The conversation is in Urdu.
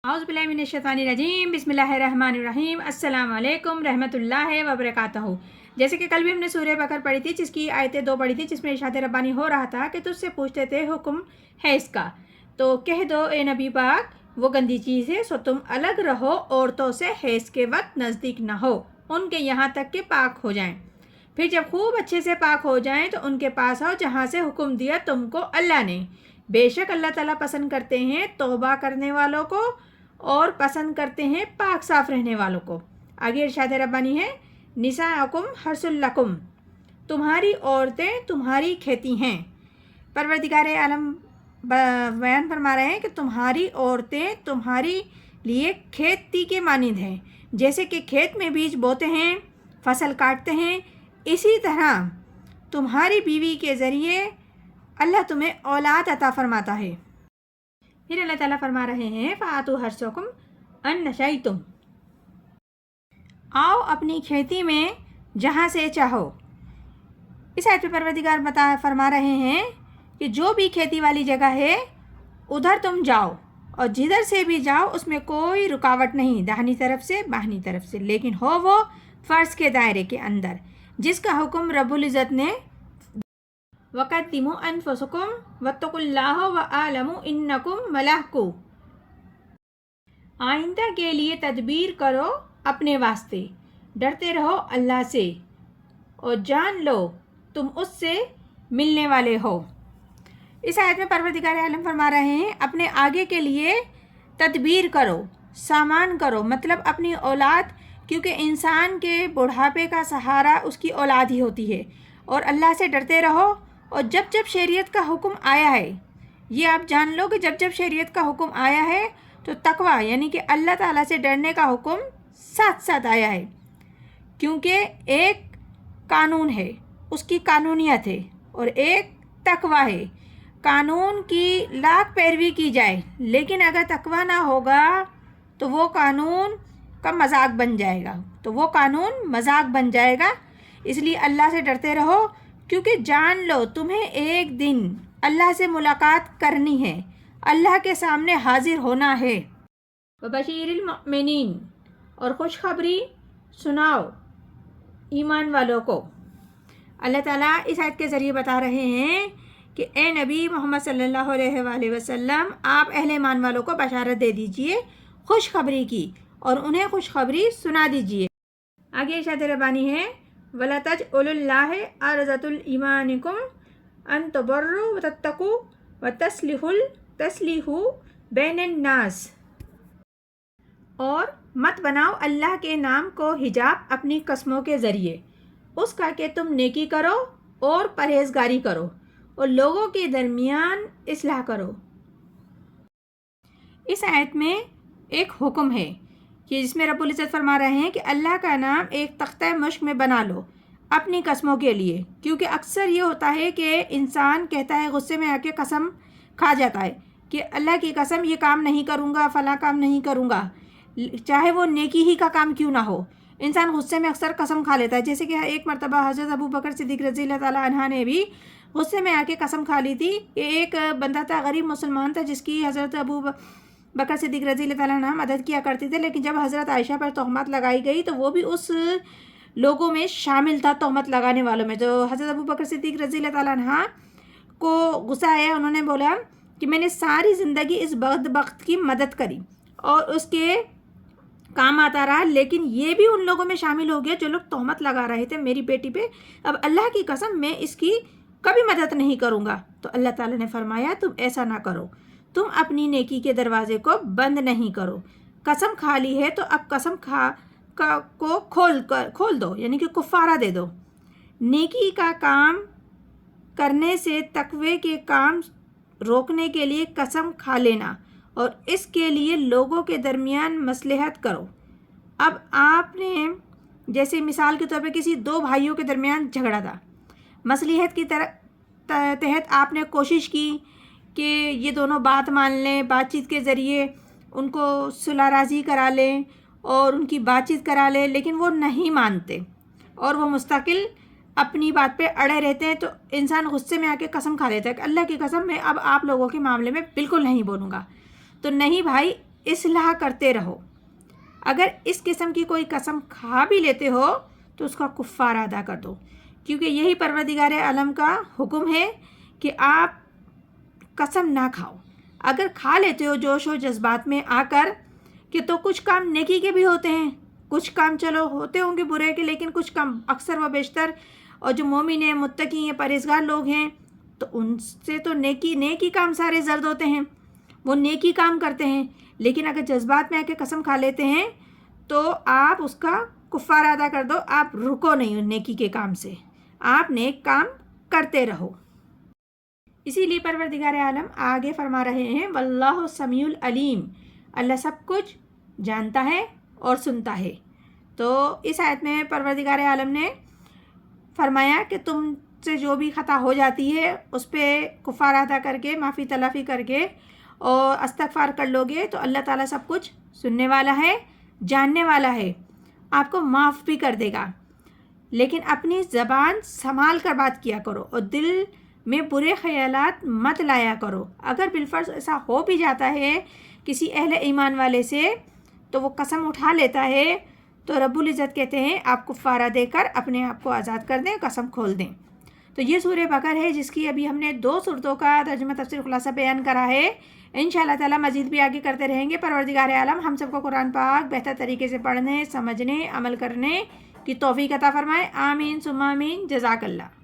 اعوذ باللہ من الشیطان الرجیم بسم اللہ الرحمن الرحیم السلام علیکم رحمۃ اللہ وبرکاتہ۔ جیسے کہ کل بھی ہم نے سورہ بقرہ پڑھی تھی، جس کی آیتیں 2 پڑھی تھی، جس میں ارشاد ربانی ہو رہا تھا کہ تجھ سے پوچھتے تھے حکم ہے اس کا، تو کہہ دو اے نبی پاک وہ گندی چیز ہے، سو تم الگ رہو، عورتوں سے حیض کے وقت نزدیک نہ ہو، ان کے یہاں تک کہ پاک ہو جائیں، پھر جب خوب اچھے سے پاک ہو جائیں تو ان کے پاس آؤ جہاں سے حکم دیا تم کو اللہ نے، بے شک اللہ تعالیٰ پسند کرتے ہیں توبہ کرنے والوں کو اور پسند کرتے ہیں پاک صاف رہنے والوں کو۔ آگے ارشاد ربانی ہے نساءکم حرث لکم، تمہاری عورتیں تمہاری کھیتی ہیں۔ پروردگار عالم بیان فرما رہے ہیں کہ تمہاری عورتیں تمہاری لیے کھیتی کے مانند ہیں، جیسے کہ کھیت میں بیج بوتے ہیں، فصل کاٹتے ہیں، اسی طرح تمہاری بیوی کے ذریعے اللہ تمہیں اولاد عطا فرماتا ہے۔ پھر اللہ تعالیٰ فرما رہے ہیں فَآتُوا حَرْثَكُمْ أَنَّ شَئْتُمْ، آؤ اپنی کھیتی میں جہاں سے چاہو۔ اس آیت میں پروردگار فرما رہے ہیں کہ جو بھی کھیتی والی جگہ ہے ادھر تم جاؤ، اور جدھر سے بھی جاؤ اس میں کوئی رکاوٹ نہیں، داہنی طرف سے بائیں طرف سے، لیکن ہو وہ فرض کے دائرے کے اندر جس کا حکم رب العزت نے وَقَدِّمُوا أَنفُسَكُمْ وَاتَّقُوا اللَّهَ وَاعْلَمُوا إِنَّكُمْ مُلَاقُوهُ، آئندہ کے لیے تدبیر کرو اپنے واسطے، ڈرتے رہو اللہ سے اور جان لو تم اس سے ملنے والے ہو۔ اس آیت میں پروردگار عالم فرما رہے ہیں اپنے آگے کے لیے تدبیر کرو، سامان کرو، مطلب اپنی اولاد، کیونکہ انسان کے بڑھاپے کا سہارا اس کی اولاد ہی ہوتی ہے، اور اللہ سے ڈرتے رہو، اور جب جب شریعت کا حکم آیا ہے، یہ آپ جان لو کہ جب جب شریعت کا حکم آیا ہے تو تقویٰ یعنی کہ اللہ تعالیٰ سے ڈرنے کا حکم ساتھ ساتھ آیا ہے، کیونکہ ایک قانون ہے، اس کی قانونیت ہے، اور ایک تقویٰ ہے۔ قانون کی لاکھ پیروی کی جائے لیکن اگر تقویٰ نہ ہوگا تو وہ قانون کا مذاق بن جائے گا، مذاق بن جائے گا۔ اس لیے اللہ سے ڈرتے رہو، کیونکہ جان لو تمہیں ایک دن اللہ سے ملاقات کرنی ہے، اللہ کے سامنے حاضر ہونا ہے۔ وبشیر المؤمنین، اور خوشخبری سناؤ ایمان والوں کو۔ اللہ تعالیٰ اس آیت کے ذریعے بتا رہے ہیں کہ اے نبی محمد صلی اللہ علیہ وآلہ وسلم، آپ اہل ایمان والوں کو بشارت دے دیجئے خوشخبری کی، اور انہیں خوشخبری سنا دیجئے۔ آگے ارشاد ربانی ہے وَلَا تَجْعَلُوا اللَّهَ عَرْضَةً لِإِيمَانِكُمْ أَن تَبَرُّوا وَتَتَّقُوا وَتَصْلِحُوا بَيْنَ النَّاسِ، اور مت بناؤ اللہ کے نام کو حجاب اپنی قسموں کے ذریعے، اس کا کہ تم نیکی کرو اور پرہیزگاری کرو اور لوگوں کے درمیان اصلاح کرو۔ اس آیت میں ایک حکم ہے کہ جس میں رب العزت فرما رہے ہیں کہ اللہ کا نام ایک تختہ مشق میں بنا لو اپنی قسموں کے لیے، کیونکہ اکثر یہ ہوتا ہے کہ انسان کہتا ہے، غصے میں آ کے قسم کھا جاتا ہے کہ اللہ کی قسم یہ کام نہیں کروں گا، فلاں کام نہیں کروں گا، چاہے وہ نیکی ہی کا کام کیوں نہ ہو۔ انسان غصے میں اکثر قسم کھا لیتا ہے، جیسے کہ ایک مرتبہ حضرت ابو بکر صدیق رضی اللہ تعالیٰ عنہ نے بھی غصے میں آ کے قسم کھا لی تھی کہ ایک بندہ تھا، غریب مسلمان تھا، جس کی حضرت ابو بکر صدیق رضی اللہ تعالیٰ عنہ مدد کیا کرتے تھے، لیکن جب حضرت عائشہ پر تہمت لگائی گئی تو وہ بھی اس لوگوں میں شامل تھا، تہمت لگانے والوں میں۔ تو حضرت ابو بکر صدیق رضی اللہ تعالیٰ عنہ کو غصہ آیا، انہوں نے بولا کہ میں نے ساری زندگی اس بدبخت کی مدد کری اور اس کے کام آتا رہا، لیکن یہ بھی ان لوگوں میں شامل ہو گیا جو لوگ تہمت لگا رہے تھے میری بیٹی پہ، اب اللہ کی قسم میں اس کی کبھی مدد نہیں کروں گا۔ تو اللہ تعالیٰ نے فرمایا تم ایسا نہ کرو، تم اپنی نیکی کے دروازے کو بند نہیں کرو، قسم کھا لی ہے تو اب قسم کو کھول دو، یعنی کہ کفارہ دے دو۔ نیکی کا کام کرنے سے تقوی کے کام روکنے کے لیے قسم کھا لینا، اور اس کے لیے لوگوں کے درمیان مصلحت کرو۔ اب آپ نے جیسے مثال کے طور پہ کسی 2 بھائیوں کے درمیان جھگڑا تھا، مصلحت کی تحت آپ نے کوشش کی کہ یہ دونوں بات مان لیں، بات چیت کے ذریعے ان کو صلح راضی کرا لیں اور ان کی بات چیت کرا لیں، لیکن وہ نہیں مانتے اور وہ مستقل اپنی بات پہ اڑے رہتے ہیں، تو انسان غصے میں آ کے قسم کھا لیتا ہے کہ اللہ کی قسم میں اب آپ لوگوں کے معاملے میں بالکل نہیں بولوں گا۔ تو نہیں بھائی، اصلاح کرتے رہو۔ اگر اس قسم کی کوئی قسم کھا بھی لیتے ہو تو اس کا کفارہ ادا کر دو، کیونکہ یہی پروردگار عالم کا حکم ہے کہ آپ قسم نہ کھاؤ۔ اگر کھا لیتے ہو جوش و جذبات میں آ کر کہ تو کچھ کام نیکی کے بھی ہوتے ہیں، کچھ کام چلو ہوتے ہوں گے برے کے، لیکن کچھ کام اکثر و بیشتر اور جو مومن ہیں، متقی ہیں، پرہیزگار لوگ ہیں تو ان سے تو نیکی کام سارے زرد ہوتے ہیں، وہ نیکی کام کرتے ہیں۔ لیکن اگر جذبات میں آ کے قسم کھا لیتے ہیں تو آپ اس کا کفارہ ادا کر دو، آپ رکو نہیں ان نیکی کے کام سے، آپ نیک کام کرتے رہو۔ اسی لیے پروردگار عالم آگے فرما رہے ہیں واللہ سمیع العلیم، اللہ سب کچھ جانتا ہے اور سنتا ہے۔ تو اس آیت میں پروردگار عالم نے فرمایا کہ تم سے جو بھی خطا ہو جاتی ہے اس پہ کفارہ ادا کر کے، معافی تلافی کر کے اور استغفار کر لو گے تو اللہ تعالیٰ سب کچھ سننے والا ہے، جاننے والا ہے، آپ کو معاف بھی کر دے گا۔ لیکن اپنی زبان سنبھال کر بات کیا کرو اور دل میں برے خیالات مت لایا کرو۔ اگر بالفرض ایسا ہو بھی جاتا ہے کسی اہل ایمان والے سے تو وہ قسم اٹھا لیتا ہے تو رب العزت کہتے ہیں آپ کفارہ دے کر اپنے آپ کو آزاد کر دیں، قسم کھول دیں۔ تو یہ سورہ بقرہ ہے جس کی ابھی ہم نے 2 صورتوں کا ترجمہ تفسیر خلاصہ بیان کرا ہے۔ انشاءاللہ تعالیٰ مزید بھی آگے کرتے رہیں گے۔ پروردگار عالم ہم سب کو قرآن پاک بہتر طریقے سے پڑھنے، سمجھنے، عمل کرنے کی توفیق عطا فرمائے۔ آمین ثم آمین۔ جزاک اللہ۔